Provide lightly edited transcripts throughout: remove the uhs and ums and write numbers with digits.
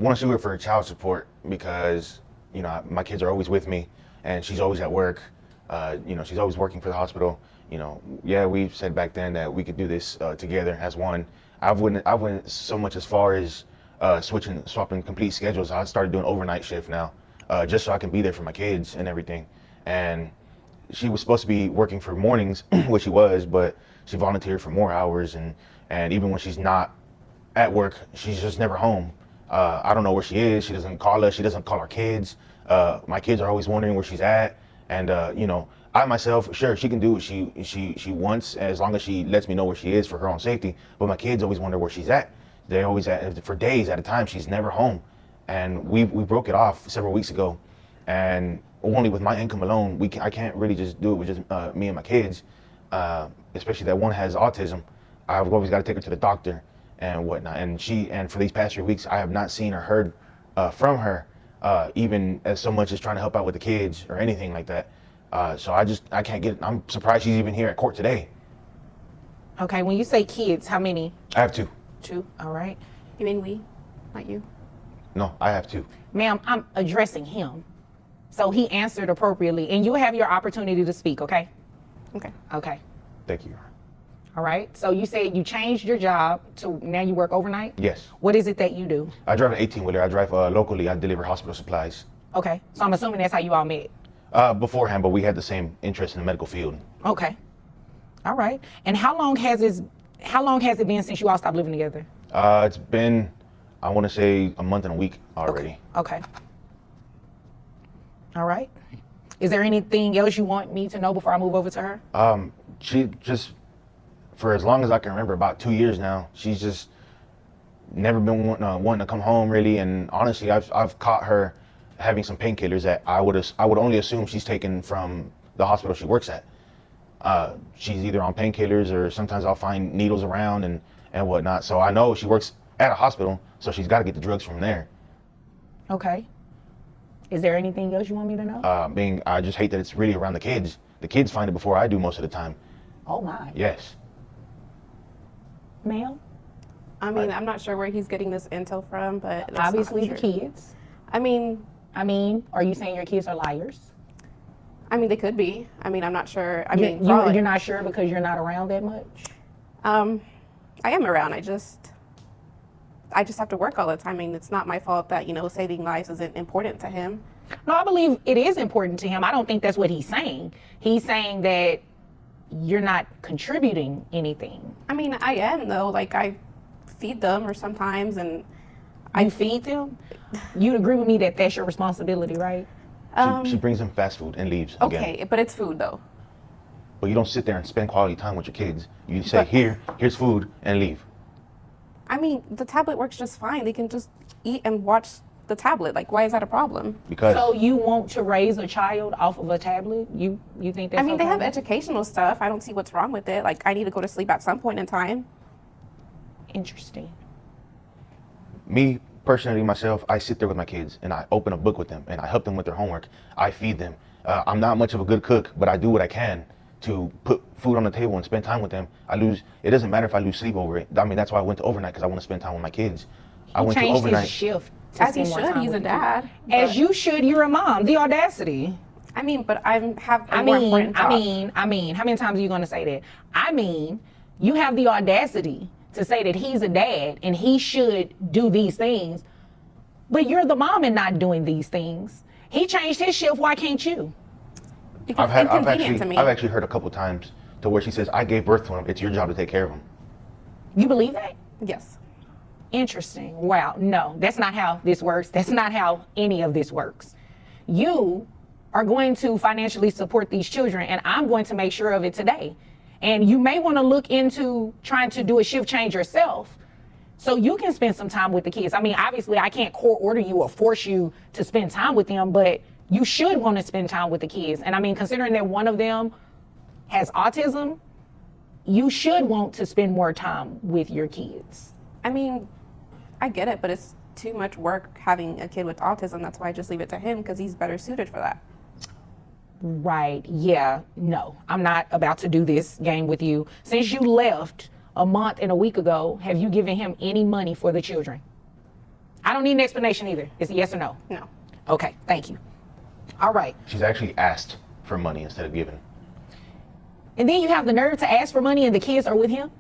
want to sue her for child support because, you know, my kids are always with me and she's always at work. You know, she's always working for the hospital. You know, yeah, we've said back then that we could do this together as one. I went so much as far as swapping complete schedules. I started doing overnight shift now, just so I can be there for my kids and everything. And she was supposed to be working for mornings, which she was, but she volunteered for more hours. And even when she's not at work, she's just never home. I don't know where she is. She doesn't call us. She doesn't call our kids. My kids are always wondering where she's at. And, you know, I myself, sure, she can do what she wants as long as she lets me know where she is for her own safety. But my kids always wonder where she's at. They're always for days at a time. She's never home. And we broke it off several weeks ago. And only with my income alone, I can't really just do it with just me and my kids, especially that one has autism. I've always got to take her to the doctor and whatnot. And for these past 3 weeks, I have not seen or heard from her, even as so much as trying to help out with the kids or anything like that. So I can't get it. I'm surprised she's even here at court today. Okay, when you say kids, how many? I have two. Two, all right. You mean we, not you? No, I have two. Ma'am, I'm addressing him. So he answered appropriately, and you have your opportunity to speak, okay? Okay. Okay. Thank you. All right. So you said you changed your job to now you work overnight? Yes. What is it that you do? I drive an 18-wheeler. I drive locally. I deliver hospital supplies. Okay. So I'm assuming that's how you all met. Beforehand, but we had the same interest in the medical field. Okay. All right. And how long has it been since you all stopped living together? It's been, I want to say, a month and a week already. Okay. All right. Is there anything else you want me to know before I move over to her? She just, for as long as I can remember, about 2 years now, she's just never been wanting to come home really. And honestly, I've caught her having some painkillers that I would only assume she's taken from the hospital she works at. She's either on painkillers or sometimes I'll find needles around and whatnot. So I know she works at a hospital, so she's got to get the drugs from there. Okay. Is there anything else you want me to know? I just hate that it's really around the kids. The kids find it before I do most of the time. Oh my. Yes. Ma'am? I mean, I'm not sure where he's getting this intel from, but that's obviously not the true. kids. I mean, are you saying your kids are liars? I mean, they could be. I mean, I'm not sure. You're not sure because you're not around that much? I am around. I just have to work all the time. I mean, it's not my fault that, you know, saving lives isn't important to him. No, I believe it is important to him. I don't think that's what he's saying. He's saying that you're not contributing anything. I mean, I am though. Like, I feed them or sometimes, and I feed them? You'd agree with me that that's your responsibility, right? She brings them fast food and leaves again. Okay, but it's food though. But you don't sit there and spend quality time with your kids. You say, here's food, and leave. I mean, the tablet works just fine. They can just eat and watch the tablet. Like, why is that a problem? Because so you want to raise a child off of a tablet? You think that's I mean, okay? They have educational stuff. I don't see what's wrong with it. Like, I need to go to sleep at some point in time. Interesting. Me, personally, myself, I sit there with my kids and I open a book with them and I help them with their homework. I feed them. I'm not much of a good cook, but I do what I can to put food on the table and spend time with them. It doesn't matter if I lose sleep over it. I mean, that's why I went to overnight, because I want to spend time with my kids. I went to overnight. His shift. As he should, he's a dad. As you should, you're a mom. The audacity. I mean, but I have a I more important job. I mean, how many times are you going to say that? I mean, you have the audacity to say that he's a dad and he should do these things, but you're the mom and not doing these things. He changed his shift. Why can't you? Because it's inconvenient to me. I've actually heard a couple times to where she says, I gave birth to him. It's your job to take care of him. You believe that? Yes. Interesting. Wow. No, that's not how this works. That's not how any of this works. You are going to financially support these children, and I'm going to make sure of it today. And you may want to look into trying to do a shift change yourself so you can spend some time with the kids. I mean, obviously, I can't court order you or force you to spend time with them, but you should want to spend time with the kids. And I mean, considering that one of them has autism, you should want to spend more time with your kids. I mean, I get it, but it's too much work having a kid with autism. That's why I just leave it to him, because he's better suited for that. Right. Yeah. No, I'm not about to do this game with you. Since you left a month and a week ago, have you given him any money for the children? I don't need an explanation either. It's a yes or no. No. Okay, thank you. All right. She's actually asked for money instead of giving. And then you have the nerve to ask for money and the kids are with him?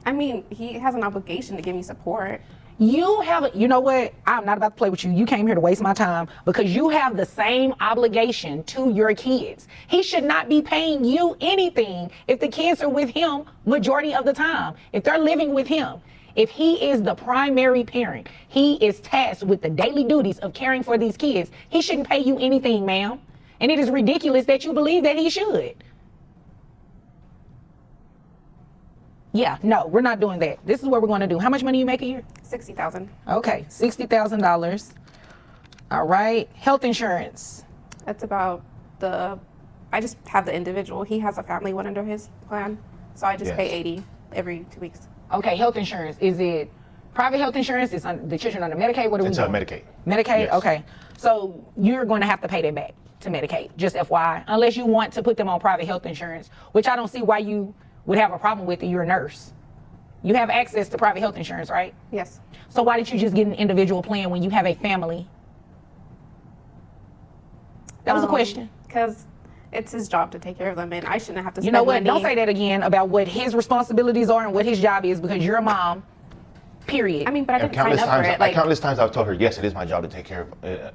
I mean, he has an obligation to give me support. You know what? I'm not about to play with you. You came here to waste my time because you have the same obligation to your kids. He should not be paying you anything if the kids are with him majority of the time. If they're living with him, if he is the primary parent, he is tasked with the daily duties of caring for these kids. He shouldn't pay you anything, ma'am. And it is ridiculous that you believe that he should. Yeah, no, we're not doing that. This is what we're going to do. How much money you make a year? $60,000. Okay, $60,000. All right. Health insurance. That's about I just have the individual. He has a family one under his plan. So I just pay 80 every 2 weeks. Okay, health insurance. Is it private health insurance? Is the children under Medicaid? What are we doing? Medicaid. Medicaid? Yes. Okay. So you're going to have to pay that back to Medicaid, just FYI, unless you want to put them on private health insurance, which I don't see why you would have a problem with it. You're a nurse. You have access to private health insurance, right? Yes. So why did you just get an individual plan when you have a family? That was a question. Because it's his job to take care of them, and I shouldn't have to spend You know what? money. Don't say that again about what his responsibilities are and what his job is, because you're a mom, period. I mean, but I And didn't sign up for it. Like, countless times I've told her, yes, it is my job to take care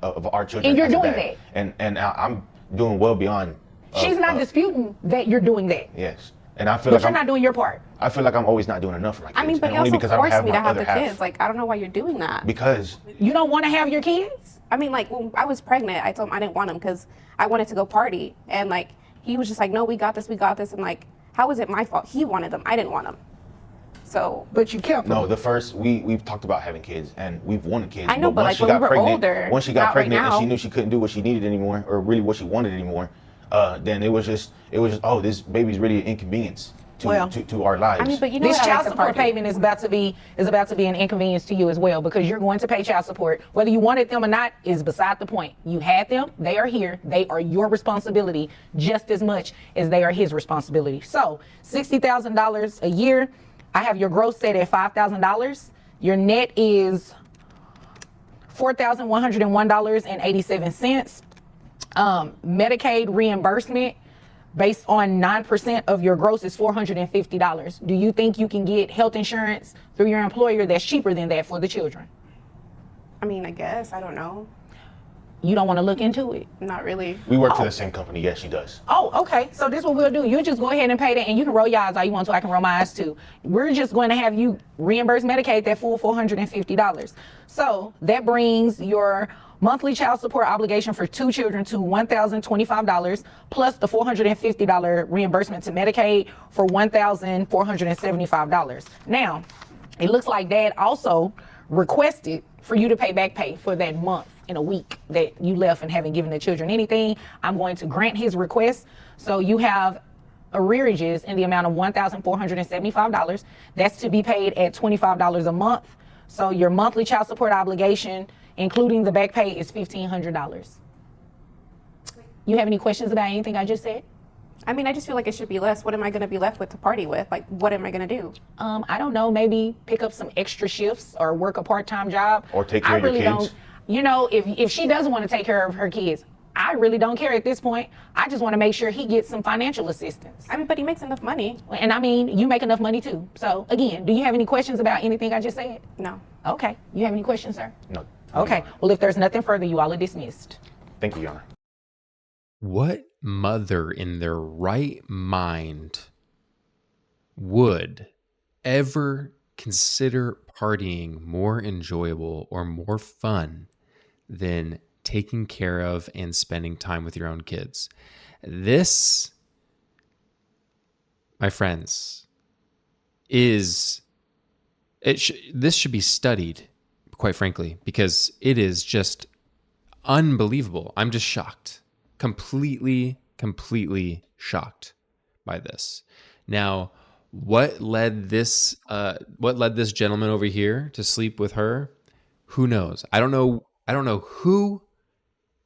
of our children. And you're as a doing dad. that. And I'm doing well beyond. She's not disputing that you're doing that. Yes. And I feel But like you're not doing your part. I feel like I'm always not doing enough for my kids. I mean, but and you only also because I don't forced have me my to have other the half. kids. Like, I don't know why you're doing that. Because You don't want to have your kids? I mean, like, when I was pregnant, I told him I didn't want him because I wanted to go party. And, like, he was just like, no, we got this. And, like, how is it my fault? He wanted them. I didn't want them. So. But you kept no, we've talked about having kids and we've wanted kids. I know, but once like, she when we got were pregnant, older, once she got not right pregnant and now. she knew she couldn't do what she needed anymore, or really what she wanted anymore, then it was just, oh, this baby's really an inconvenience to our lives. I mean, but you know This what I child like to support party. payment is about to be an inconvenience to you as well, because you're going to pay child support. Whether you wanted them or not is beside the point. You had them, they are here, they are your responsibility just as much as they are his responsibility. So $60,000 a year. I have your gross set at $5,000. Your net is $4,101.87. Medicaid reimbursement based on 9% of your gross is $450. Do you think you can get health insurance through your employer that's cheaper than that for the children? I mean, I guess. I don't know. You don't want to look into it? Not really. we work for the same company. Yes, she does. Oh, okay. So this is what we'll do. You just go ahead and pay that, and you can roll your eyes all you want to. I can roll my eyes too. We're just going to have you reimburse Medicaid that full $450. So that brings your monthly child support obligation for 2 children to $1,025 plus the $450 reimbursement to Medicaid for $1,475. Now, it looks like Dad also requested for you to pay back pay for that month in a week that you left and haven't given the children anything. I'm going to grant his request. So you have arrearages in the amount of $1,475. That's to be paid at $25 a month. So your monthly child support obligation, including the back pay, is $1,500. You have any questions about anything I just said? I mean, I just feel like it should be less. What am I going to be left with to party with? Like, what am I going to do? I don't know, maybe pick up some extra shifts or work a part-time job. Or take care I of your really kids. don't, you know, if she doesn't want to take care of her kids, I really don't care at this point. I just want to make sure he gets some financial assistance. I mean, but he makes enough money. And I mean, you make enough money too. So again, do you have any questions about anything I just said? No. Okay. You have any questions, sir? No. Okay. Well, if there's nothing further, you all are dismissed. Thank you, Your Honor. What mother in their right mind would ever consider partying more enjoyable or more fun than taking care of and spending time with your own kids? This, my friends, this should be studied, quite frankly, because it is just unbelievable. I'm just shocked. Completely shocked by this. Now, what led this gentleman over here to sleep with her? Who knows? I don't know who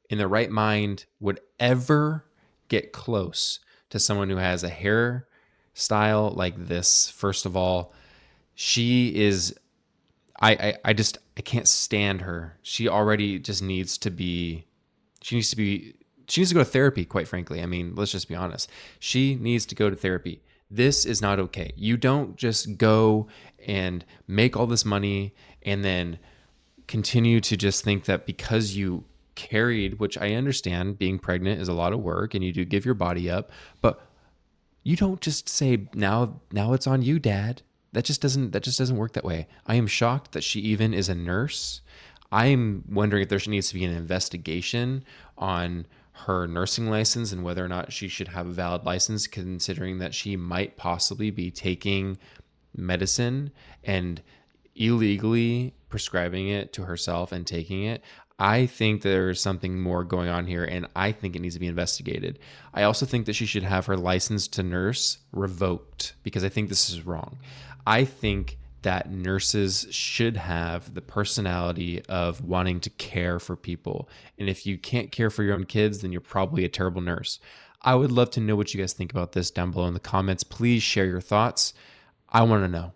in their right mind would ever get close to someone who has a hairstyle like this. First of all, she is, I can't stand her. She already just needs to be, she needs to go to therapy, quite frankly. I mean, let's just be honest. She needs to go to therapy. This is not okay. You don't just go and make all this money and then continue to just think that because you carried, which I understand being pregnant is a lot of work and you do give your body up, but you don't just say now it's on you, dad. That just doesn't work that way. I am shocked that she even is a nurse. I'm wondering if there needs to be an investigation on her nursing license and whether or not she should have a valid license, considering that she might possibly be taking medicine and illegally prescribing it to herself and taking it. I think there's something more going on here, and I think it needs to be investigated. I also think that she should have her license to nurse revoked because I think this is wrong. I think that nurses should have the personality of wanting to care for people. And if you can't care for your own kids, then you're probably a terrible nurse. I would love to know what you guys think about this down below in the comments. Please share your thoughts. I want to know.